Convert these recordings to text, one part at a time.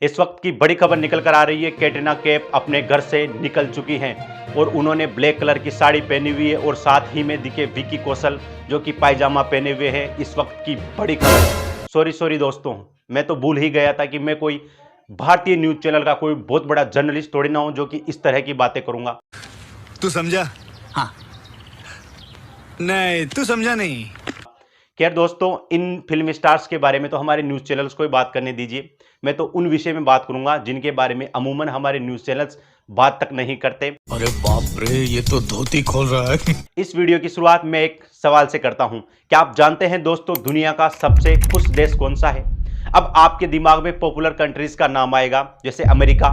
इस वक्त की बड़ी खबर निकल कर आ रही है। कैटरीना कैफ अपने घर से निकल चुकी हैं और उन्होंने ब्लैक कलर की साड़ी पहनी हुई है और साथ ही में दिखे विकी कौशल जो कि पायजामा पहने हुए हैं। इस वक्त की बड़ी खबर। सॉरी दोस्तों, मैं तो भूल ही गया था कि मैं कोई भारतीय न्यूज चैनल का कोई बहुत बड़ा जर्नलिस्ट थोड़ी ना हूं जो कि इस तरह की बातें करूंगा। तू समझा? हाँ। नहीं, तू समझा नहीं। खैर दोस्तों, इन फिल्म स्टार्स के बारे में तो हमारे न्यूज़ चैनल्स को ही बात करने दीजिए। मैं तो उन विषय में बात करूंगा जिनके बारे में अमूमन हमारे न्यूज़ चैनल्स बात तक नहीं करते। अरे बाप रे, ये तो धोती खोल रहा है। इस वीडियो की शुरुआत मैं एक सवाल से करता हूं। क्या आप जानते हैं दोस्तों, दुनिया का सबसे खुश देश कौन सा है? अब आपके दिमाग में पॉपुलर कंट्रीज का नाम आएगा, जैसे अमेरिका,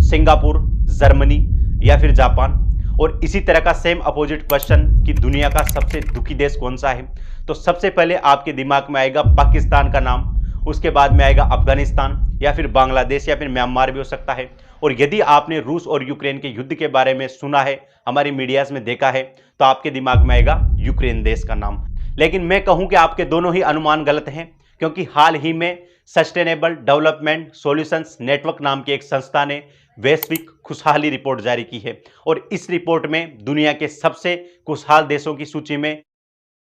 सिंगापुर, जर्मनी या फिर जापान। और इसी तरह का सेम अपोजिट क्वेश्चन कि दुनिया का सबसे दुखी देश कौन सा है, तो सबसे पहले आपके दिमाग में आएगा पाकिस्तान का नाम, उसके बाद में आएगा अफगानिस्तान या फिर बांग्लादेश या फिर म्यांमार भी हो सकता है। और यदि आपने रूस और यूक्रेन के युद्ध के बारे में सुना है, हमारी मीडियाज में देखा है, तो आपके दिमाग में आएगा यूक्रेन देश का नाम। लेकिन मैं कहूं कि आपके दोनों ही अनुमान गलत हैं, क्योंकि हाल ही में सस्टेनेबल डेवलपमेंट सॉल्यूशंस नेटवर्क नाम की एक संस्था ने वैश्विक खुशहाली रिपोर्ट जारी की है और इस रिपोर्ट में दुनिया के सबसे खुशहाल देशों की सूची में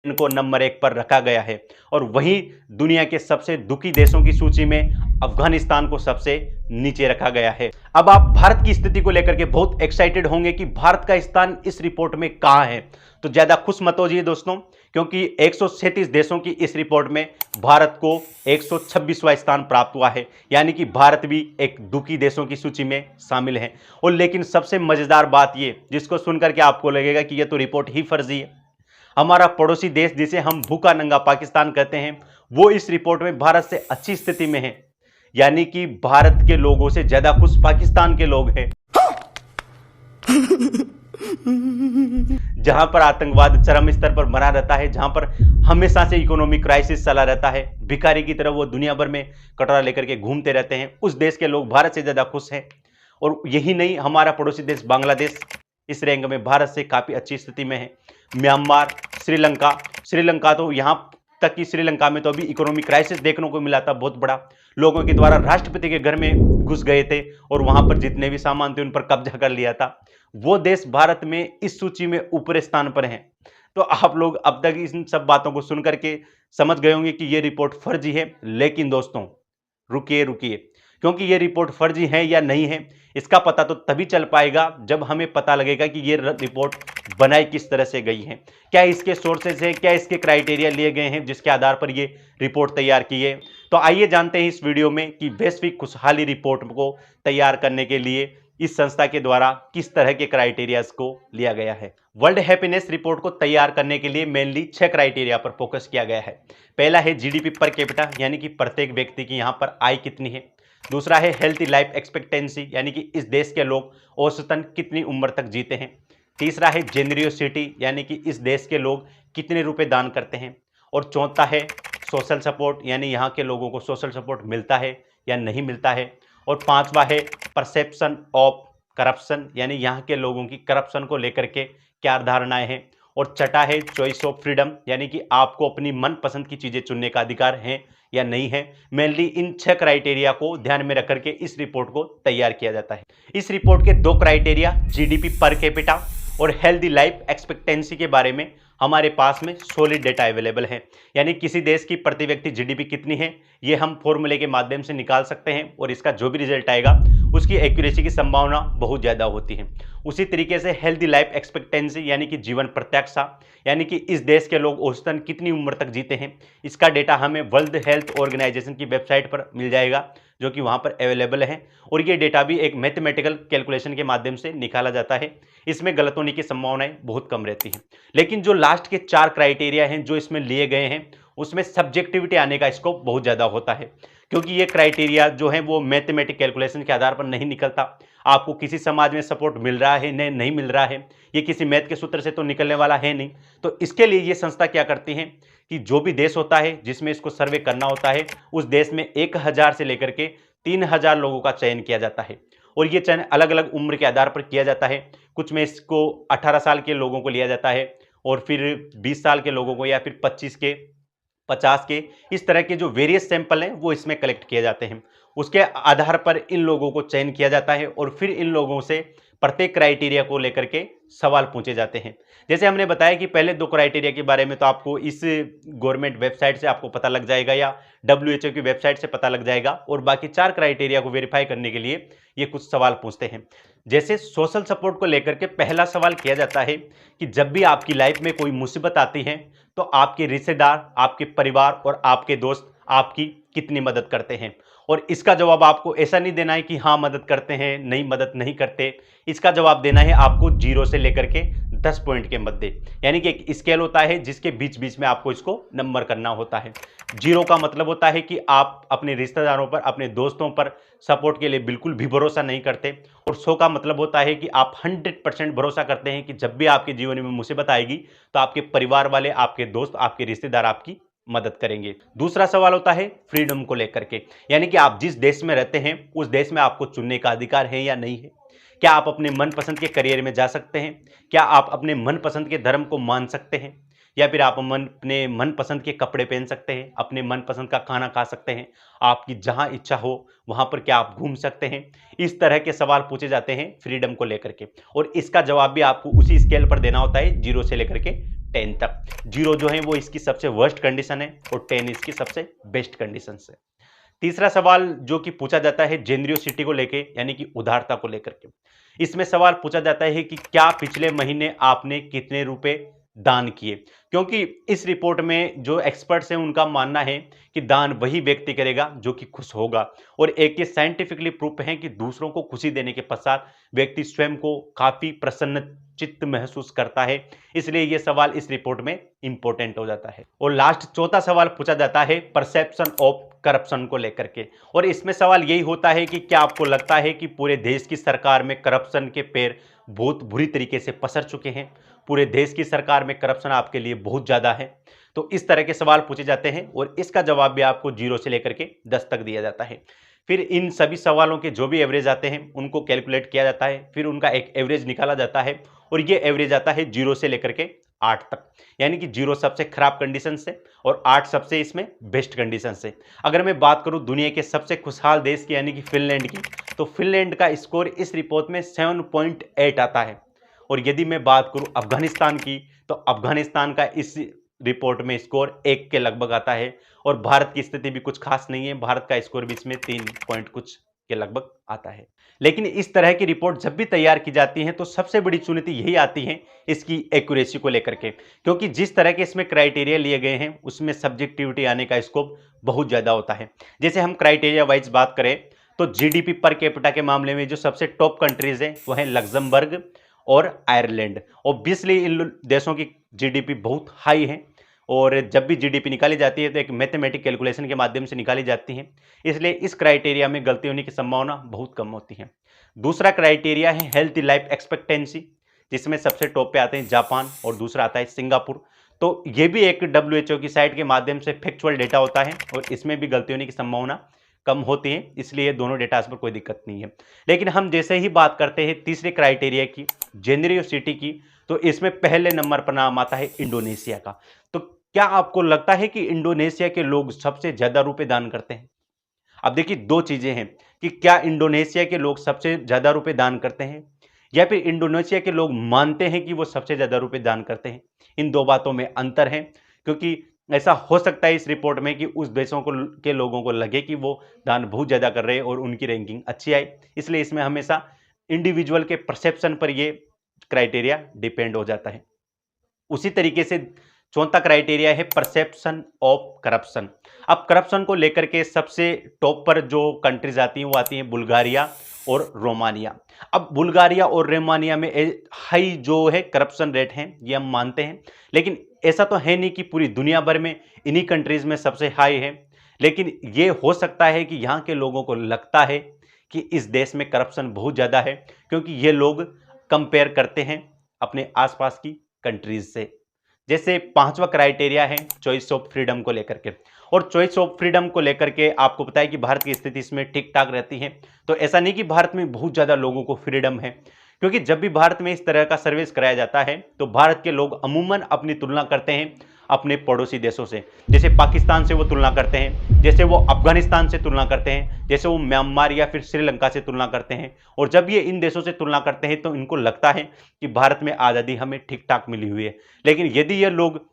इनको नंबर 1 पर रखा गया है और वहीं दुनिया के सबसे दुखी देशों की सूची में अफगानिस्तान को सबसे नीचे रखा गया है। अब आप भारत की स्थिति को लेकर के बहुत एक्साइटेड होंगे कि भारत का स्थान इस रिपोर्ट में कहां है। तो ज्यादा खुश मत होइए दोस्तों, क्योंकि 137 देशों की इस रिपोर्ट में भारत को 126वां स्थान प्राप्त हुआ है, यानी कि भारत भी एक दुखी देशों की सूची में शामिल है। और लेकिन सबसे मजेदार बात यह, जिसको सुनकर के आपको लगेगा कि यह तो रिपोर्ट ही फर्जी है, हमारा पड़ोसी देश जिसे हम भूखा नंगा पाकिस्तान कहते हैं, वो इस रिपोर्ट में भारत से अच्छी स्थिति में है। यानी कि भारत के लोगों से ज्यादा खुश पाकिस्तान के लोग हैं। जहां पर आतंकवाद चरम स्तर पर बना रहता है, जहां पर हमेशा से इकोनॉमिक क्राइसिस चला रहता है, भिखारी की तरह वो दुनिया भर में कटोरा लेकर के घूमते रहते हैं, उस देश के लोग भारत से ज्यादा खुश हैं। और यही नहीं, हमारा पड़ोसी देश बांग्लादेश इस रैंक में भारत से काफी अच्छी स्थिति में है। म्यांमार, श्रीलंका तो यहां तक कि श्रीलंका में तो अभी इकोनॉमिक क्राइसिस देखने को मिला था बहुत बड़ा। लोगों के द्वारा राष्ट्रपति के घर में घुस गए थे और वहां पर जितने भी सामान थे उन पर कब्जा कर लिया था। वो देश भारत में इस सूची में ऊपरी स्थान पर है। तो आप लोग अब तक इन सब बातों को सुनकर के समझ गए होंगे कि ये रिपोर्ट फर्जी है। लेकिन दोस्तों रुकिए, क्योंकि ये रिपोर्ट फर्जी है या नहीं है, इसका पता तो तभी चल पाएगा जब हमें पता लगेगा कि ये रिपोर्ट बनाई किस तरह से गई है, क्या इसके सोर्सेज हैं, क्या इसके क्राइटेरिया लिए गए हैं जिसके आधार पर ये रिपोर्ट तैयार की है। तो आइए जानते हैं इस वीडियो में कि वैश्विक खुशहाली रिपोर्ट को तैयार करने के लिए इस संस्था के द्वारा किस तरह के क्राइटेरियाज को लिया गया है। वर्ल्ड हैप्पीनेस रिपोर्ट को तैयार करने के लिए मेनली 6 क्राइटेरिया पर फोकस किया गया है। पहला है जीडीपी पर कैपिटा, यानी कि प्रत्येक व्यक्ति की यहाँ पर आय कितनी है। दूसरा है हेल्थी लाइफ एक्सपेक्टेंसी, यानी कि इस देश के लोग औसतन कितनी उम्र तक जीते हैं। तीसरा है जेनरियोसिटी, यानी कि इस देश के लोग कितने रुपए दान करते हैं। और चौथा है सोशल सपोर्ट, यानी यहाँ के लोगों को सोशल सपोर्ट मिलता है या नहीं मिलता है। और पांचवा है परसेप्शन ऑफ करप्शन, यानी यहाँ के लोगों की करप्शन को लेकर के क्या धारणाएं हैं। और छठा है चॉइस ऑफ फ्रीडम, यानी कि आपको अपनी मनपसंद की चीजें चुनने का अधिकार है या नहीं है। मेनली इन 6 क्राइटेरिया को ध्यान में रख करके इस रिपोर्ट को तैयार किया जाता है। इस रिपोर्ट के 2 क्राइटेरिया जीडीपी पर कैपिटा और हेल्दी लाइफ एक्सपेक्टेंसी के बारे में हमारे पास में सॉलिड डेटा अवेलेबल है, यानी किसी देश की प्रति व्यक्ति जीडीपी कितनी है ये हम फॉर्मूले के माध्यम से निकाल सकते हैं और इसका जो भी रिजल्ट आएगा उसकी एक्यूरेसी की संभावना बहुत ज़्यादा होती है। उसी तरीके से हेल्दी लाइफ एक्सपेक्टेंसी, यानी कि जीवन प्रत्याशा, यानी कि इस देश के लोग औसतन कितनी उम्र तक जीते हैं, इसका डेटा हमें वर्ल्ड हेल्थ ऑर्गेनाइजेशन की वेबसाइट पर मिल जाएगा, जो कि वहाँ पर अवेलेबल है। और ये डेटा भी एक मैथमेटिकल कैलकुलेशन के माध्यम से निकाला जाता है। इसमें गलत होने की संभावनाएं बहुत कम रहती हैं। लेकिन जो लास्ट के 4 क्राइटेरिया हैं जो इसमें लिए गए हैं, उसमें सब्जेक्टिविटी आने का स्कोप बहुत ज़्यादा होता है, क्योंकि ये क्राइटेरिया जो है वो मैथमेटिक कैलकुलेशन के आधार पर नहीं निकलता। आपको किसी समाज में सपोर्ट मिल रहा है नहीं मिल रहा है, ये किसी मैथ के सूत्र से तो निकलने वाला है नहीं। तो इसके लिए ये संस्था क्या करती है कि जो भी देश होता है जिसमें इसको सर्वे करना होता है, उस देश में 1000 से लेकर के 3000 लोगों का चयन किया जाता है। और ये चयन अलग अलग उम्र के आधार पर किया जाता है। कुछ में इसको 18 साल के लोगों को लिया जाता है और फिर 20 साल के लोगों को या फिर 25 के 50 के इस तरह के जो वेरियस सैंपल हैं वो इसमें कलेक्ट किए जाते हैं। उसके आधार पर इन लोगों को चयन किया जाता है और फिर इन लोगों से प्रत्येक क्राइटेरिया को लेकर के सवाल पूछे जाते हैं। जैसे हमने बताया कि पहले 2 क्राइटेरिया के बारे में तो आपको इस गवर्नमेंट वेबसाइट से आपको पता लग जाएगा या WHO की वेबसाइट से पता लग जाएगा, और बाकी 4 क्राइटेरिया को वेरीफाई करने के लिए ये कुछ सवाल पूछते हैं। जैसे सोशल सपोर्ट को लेकर के पहला सवाल किया जाता है कि जब भी आपकी लाइफ में कोई मुसीबत आती है तो आपके रिश्तेदार, आपके परिवार और आपके दोस्त आपकी कितनी मदद करते हैं। और इसका जवाब आपको ऐसा नहीं देना है कि हाँ मदद करते हैं, नहीं मदद नहीं करते। इसका जवाब देना है आपको 0 से लेकर के 10 पॉइंट के मध्य, यानी कि एक स्केल होता है जिसके बीच बीच में आपको इसको नंबर करना होता है। 0 का मतलब होता है कि आप अपने रिश्तेदारों पर, अपने दोस्तों पर सपोर्ट के लिए बिल्कुल भी भरोसा नहीं करते, और 100 का मतलब होता है कि आप 100% भरोसा करते हैं कि जब भी आपके जीवन में मुसीबत आएगी तो आपके परिवार वाले, आपके दोस्त, आपके रिश्तेदार आपकी मदद करेंगे। दूसरा सवाल होता है फ्रीडम को लेकर के, यानी कि आप जिस देश में रहते हैं उस देश में आपको चुनने का अधिकार है या नहीं है। क्या आप अपने मनपसंद के करियर में जा सकते हैं? क्या आप अपने मनपसंद के धर्म को मान सकते हैं? या फिर आप अपने मनपसंद के कपड़े पहन सकते हैं, अपने मनपसंद का खाना खा सकते हैं, आपकी जहां इच्छा हो वहां पर क्या आप घूम सकते हैं? इस तरह के सवाल पूछे जाते हैं फ्रीडम को लेकर के, और इसका जवाब भी आपको उसी स्केल पर देना होता है 0 से लेकर के 10 तक। 0 जो है वो इसकी सबसे वर्स्ट कंडीशन है और 10 इसकी सबसे बेस्ट कंडीशन है। तीसरा सवाल जो कि पूछा जाता है जेनरियोसिटी को लेके, यानी कि उदारता को लेकर के। इसमें सवाल पूछा जाता है कि क्या पिछले महीने आपने कितने रुपए दान किए, क्योंकि इस रिपोर्ट में जो एक्सपर्ट्स हैं उनका मानना है कि दान वही व्यक्ति करेगा जो कि खुश होगा, और एक ये साइंटिफिकली प्रूफ है कि दूसरों को खुशी देने के पश्चात व्यक्ति स्वयं को काफी प्रसन्न चित्त महसूस करता है। इसलिए यह सवाल इस रिपोर्ट में इंपॉर्टेंट हो जाता है। और लास्ट चौथा सवाल पूछा जाता है परसेप्शन ऑफ करप्शन को लेकर के, और इसमें सवाल यही होता है कि क्या आपको लगता है कि पूरे देश की सरकार में करप्शन के पैर बहुत बुरी तरीके से पसर चुके हैं? पूरे देश की सरकार में करप्शन आपके लिए बहुत ज्यादा है? तो इस तरह के सवाल पूछे जाते हैं और इसका जवाब भी आपको 0 से लेकर के 10 तक दिया जाता है। फिर इन सभी सवालों के जो भी एवरेज आते हैं उनको कैलकुलेट किया जाता है, फिर उनका एक एवरेज निकाला जाता है, और ये एवरेज आता है 0 से लेकर के 8 तक, यानी कि 0 सबसे खराब कंडीशन से और 8 सबसे इसमें बेस्ट कंडीशन से। अगर मैं बात करूं दुनिया के सबसे खुशहाल देश की यानी कि फिनलैंड की, तो फिनलैंड का स्कोर इस रिपोर्ट में 7.8 आता है। और यदि मैं बात करूं अफगानिस्तान की, तो अफगानिस्तान का इस रिपोर्ट में स्कोर 1 के लगभग आता है, और भारत की स्थिति भी कुछ खास नहीं है, भारत का स्कोर भी इसमें 3 पॉइंट कुछ के लगभग आता है। लेकिन इस तरह की रिपोर्ट जब भी तैयार की जाती है तो सबसे बड़ी चुनौती यही आती है इसकी एक्यूरेसी को लेकर के, क्योंकि जिस तरह के इसमें क्राइटेरिया लिए गए हैं उसमें सब्जेक्टिविटी आने का स्कोप बहुत ज्यादा होता है। जैसे हम क्राइटेरिया वाइज बात करें तो जीडीपी पर कैपिटा के मामले में जो सबसे टॉप कंट्रीज हैं वो है लग्जमबर्ग और आयरलैंड। ऑब्वियसली इन देशों की जीडीपी बहुत हाई है, और जब भी जीडीपी निकाली जाती है तो एक मैथमेटिक कैलकुलेशन के माध्यम से निकाली जाती है, इसलिए इस क्राइटेरिया में गलती होने की संभावना बहुत कम होती है। दूसरा क्राइटेरिया है हेल्थी लाइफ एक्सपेक्टेंसी, जिसमें सबसे टॉप पे आते हैं जापान और दूसरा आता है सिंगापुर। तो ये भी एक WHO की साइट के माध्यम से फैक्चुअल डेटा होता है और इसमें भी गलती होने की संभावना कम होती है, इसलिए दोनों डेटा पर कोई दिक्कत नहीं है। लेकिन हम जैसे ही बात करते हैं तीसरे क्राइटेरिया की, जेनरियोसिटी की, तो इसमें पहले नंबर पर नाम आता है इंडोनेशिया का। तो क्या आपको लगता है कि इंडोनेशिया के लोग सबसे ज्यादा रुपए दान करते हैं? अब देखिए दो चीजें हैं कि क्या इंडोनेशिया के लोग सबसे ज्यादा रुपए दान करते हैं या फिर इंडोनेशिया के लोग मानते हैं कि वो सबसे ज्यादा रुपए दान करते हैं। इन दो बातों में अंतर है, क्योंकि ऐसा हो सकता है इस रिपोर्ट में कि उस देशों के लोगों को लगे कि वो दान बहुत ज्यादा कर रहे हैं और उनकी रैंकिंग अच्छी आई, इसलिए इसमें हमेशा इंडिविजुअल के परसेप्शन पर ये क्राइटेरिया डिपेंड हो जाता है। उसी तरीके से चौथा क्राइटेरिया है परसेप्शन ऑफ करप्शन। अब करप्शन को लेकर के सबसे टॉप पर जो कंट्रीज आती हैं वो आती हैं बुल्गारिया और रोमानिया। अब बुल्गारिया और रोमानिया में हाई जो है करप्शन रेट है ये हम मानते हैं, लेकिन ऐसा तो है नहीं कि पूरी दुनिया भर में इन्हीं कंट्रीज में सबसे हाई है। लेकिन ये हो सकता है कि यहाँ के लोगों को लगता है कि इस देश में करप्शन बहुत ज़्यादा है, क्योंकि ये लोग कंपेयर करते हैं अपने आसपास की कंट्रीज से। जैसे पांचवा क्राइटेरिया है चॉइस ऑफ फ्रीडम को लेकर के, और चॉइस ऑफ फ्रीडम को लेकर के आपको पता है कि भारत की स्थिति इसमें ठीक ठाक रहती है। तो ऐसा नहीं कि भारत में बहुत ज़्यादा लोगों को फ्रीडम है, क्योंकि जब भी भारत में इस तरह का सर्विस कराया जाता है तो भारत के लोग अमूमन अपनी तुलना करते हैं अपने पड़ोसी देशों से। जैसे पाकिस्तान से वो तुलना करते हैं, जैसे वो अफगानिस्तान से तुलना करते हैं, जैसे वो म्यांमार या फिर श्रीलंका से तुलना करते हैं। और जब ये इन देशों से तुलना करते हैं तो इनको लगता है कि भारत में आज़ादी हमें ठीक ठाक मिली हुई है। लेकिन यदि ये लोग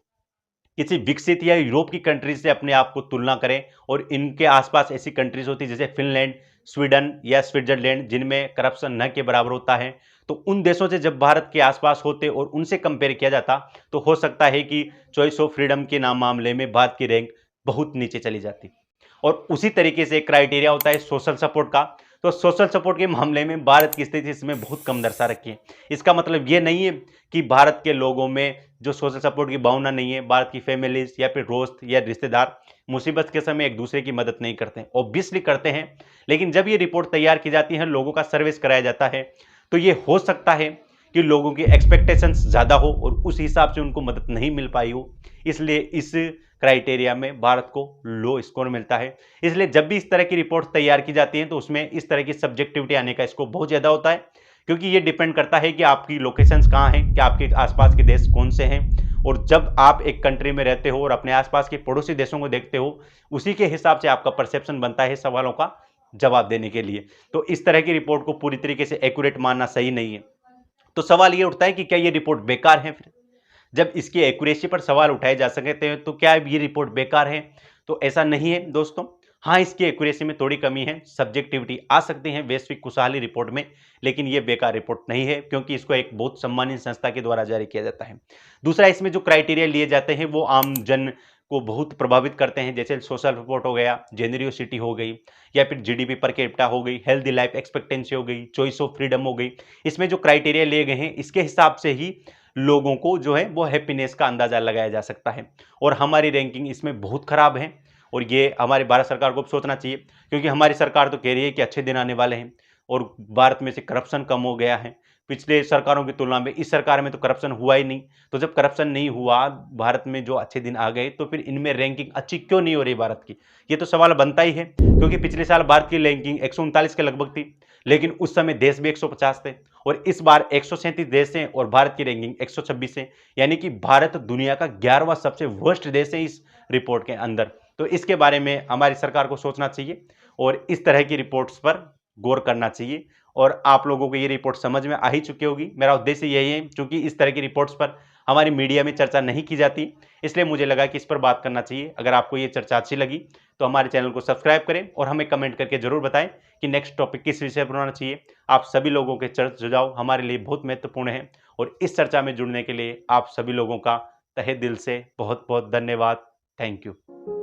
किसी विकसित या यूरोप की कंट्रीज से अपने आप को तुलना करें और इनके आसपास ऐसी कंट्रीज होती जैसे फिनलैंड, स्वीडन या स्विट्जरलैंड जिनमें करप्शन न के बराबर होता है, तो उन देशों से जब भारत के आसपास होते और उनसे कंपेयर किया जाता तो हो सकता है कि चॉइस ऑफ फ्रीडम के नाम मामले में भारत की रैंक बहुत नीचे चली जाती। और उसी तरीके से एक क्राइटेरिया होता है सोशल सपोर्ट का। तो सोशल सपोर्ट के मामले में भारत की स्थिति इसमें बहुत कम दर्शा रखी है। इसका मतलब ये नहीं है कि भारत के लोगों में जो सोशल सपोर्ट की भावना नहीं है, भारत की फैमिलीज या फिर दोस्त या रिश्तेदार मुसीबत के समय एक दूसरे की मदद नहीं करते हैं। ऑब्वियसली करते हैं, लेकिन जब ये रिपोर्ट तैयार की जाती है, लोगों का सर्विस कराया जाता है, तो ये हो सकता है कि लोगों की एक्सपेक्टेशंस ज़्यादा हो और उस हिसाब से उनको मदद नहीं मिल पाई हो, इसलिए इस क्राइटेरिया में भारत को लो स्कोर मिलता है। इसलिए जब भी इस तरह की रिपोर्ट तैयार की जाती है तो उसमें इस तरह की सब्जेक्टिविटी आने का स्कोप बहुत ज़्यादा होता है, क्योंकि ये डिपेंड करता है कि आपकी लोकेशंस कहाँ हैं, कि आपके आसपास के देश कौन से हैं। और जब आप एक कंट्री में रहते हो और अपने आसपास के पड़ोसी देशों को देखते हो, उसी के हिसाब से आपका परसेप्शन बनता है सवालों का जवाब देने के लिए। तो इस तरह की रिपोर्ट को पूरी तरीके से एक्यूरेट मानना सही नहीं है। तो सवाल ये उठता है कि क्या ये रिपोर्ट बेकार है? फिर जब इसकी एक्यूरेसी पर सवाल उठाए जा सकते हैं तो क्या ये रिपोर्ट बेकार है? तो ऐसा नहीं है दोस्तों। हाँ, इसकी एक्यूरेसी में थोड़ी कमी है, सब्जेक्टिविटी आ सकती है वैश्विक खुशहाली रिपोर्ट में, लेकिन ये बेकार रिपोर्ट नहीं है, क्योंकि इसको एक बहुत सम्मानित संस्था के द्वारा जारी किया जाता है। दूसरा, इसमें जो क्राइटेरिया लिए जाते हैं वो आम जन को बहुत प्रभावित करते हैं, जैसे सोशल सपोर्ट हो गया, जेनरियोसिटी हो गई, या फिर जीडीपी पर कैपिटा हो गई, हेल्दी लाइफ एक्सपेक्टेंसी हो गई, चॉइस ऑफ फ्रीडम हो गई। इसमें जो क्राइटेरिया लिए गए हैं इसके हिसाब से ही लोगों को जो है वो हैप्पीनेस का अंदाजा लगाया जा सकता है। और हमारी रैंकिंग इसमें बहुत खराब है, और ये हमारी भारत सरकार को सोचना चाहिए, क्योंकि हमारी सरकार तो कह रही है कि अच्छे दिन आने वाले हैं और भारत में से करप्शन कम हो गया है। पिछले सरकारों की तुलना में इस सरकार में तो करप्शन हुआ ही नहीं। तो जब करप्शन नहीं हुआ, भारत में जो अच्छे दिन आ गए, तो फिर इनमें रैंकिंग अच्छी क्यों नहीं हो रही भारत की? ये तो सवाल बनता ही है, क्योंकि पिछले साल भारत की रैंकिंग 139 के लगभग थी, लेकिन उस समय देश भी 150 थे, और इस बार 137 देश हैं और भारत की रैंकिंग 126 है। यानी कि भारत दुनिया का 11वां सबसे वर्स्ट देश है इस रिपोर्ट के अंदर। तो इसके बारे में हमारी सरकार को सोचना चाहिए और इस तरह की रिपोर्ट्स पर गौर करना चाहिए। और आप लोगों को ये रिपोर्ट समझ में आ ही चुकी होगी। मेरा उद्देश्य यही है, क्योंकि इस तरह की रिपोर्ट्स पर हमारी मीडिया में चर्चा नहीं की जाती, इसलिए मुझे लगा कि इस पर बात करना चाहिए। अगर आपको ये चर्चा अच्छी लगी तो हमारे चैनल को सब्सक्राइब करें और हमें कमेंट करके जरूर बताएं कि नेक्स्ट टॉपिक किस विषय पर होना चाहिए। आप सभी लोगों के सुझाव हमारे लिए बहुत महत्वपूर्ण है, और इस चर्चा में जुड़ने के लिए आप सभी लोगों का तहे दिल से बहुत बहुत धन्यवाद। Thank you.